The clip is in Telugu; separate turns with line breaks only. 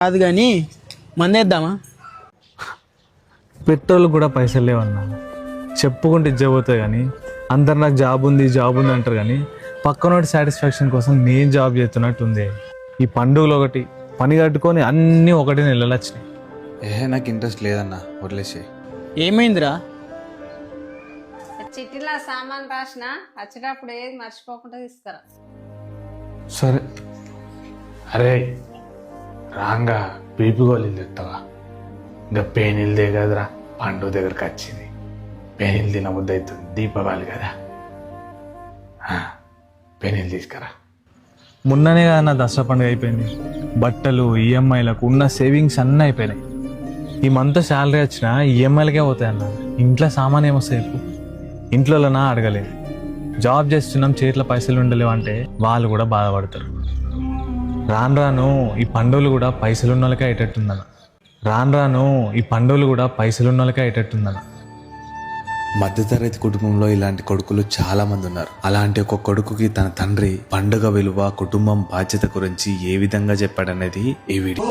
కాదు కానీ మందేద్దామా?
పెట్రోల్ కూడా పైసలు లేవన్నా. చెప్పుకుంటే ఇచ్చబోతాయి కానీ అందరు నాకు జాబ్ ఉంది అంటారు కానీ పక్కనోటి సాటిస్ఫాక్షన్ కోసం నేను జాబ్ చేస్తున్నట్టు ఉంది. ఈ పండుగలు ఒకటి పని కట్టుకొని అన్నీ ఒకటి నెలలు వచ్చినాయి.
నాకు ఇంట్రెస్ట్ లేదన్నా, వదిలేసే.
ఏమైందిరా?
చిట్టిలా సామాన్ రాసిన వచ్చేటప్పుడు ఏది మర్చిపోకుండా తీసుకురా.
సరే. అరే రాంగా బీపీ గోళీలు తెస్తావా? ఇంకా పేనీళ్ళదే కదరా పండుగ దగ్గరకు వచ్చింది. పేనీళ్ళు తినబుద్ధి అవుతుంది, దీపావళి కదా. పేనీళ్ళు తీసుకురా.
మొన్ననే కదా నా దసరా పండుగ అయిపోయింది. బట్టలు ఈఎంఐలకు ఉన్న సేవింగ్స్ అన్నీ అయిపోయినాయి. ఈ మంత్ శాలరీ వచ్చినా ఈఎంఐలకే పోతాయి అన్న. ఇంట్లో సామాన్ ఏమొస్తాయి చెప్పు? ఇంట్లో అడగలేదు. జాబ్ చేస్తున్నాం చేతిలో పైసలు ఉండలేవు అంటే వాళ్ళు కూడా బాధపడతారు. రాను రాను ఈ పండుగలు కూడా పైసలున్న వాళ్ళకే అయ్యేటట్టుందన్న.
మధ్యతరగతి కుటుంబంలో ఇలాంటి కొడుకులు చాలా మంది ఉన్నారు. అలాంటి ఒక కొడుకుకి తన తండ్రి పండుగ విలువ, కుటుంబం బాధ్యత గురించి ఏ విధంగా చెప్పాడనేది ఈ వీడియో.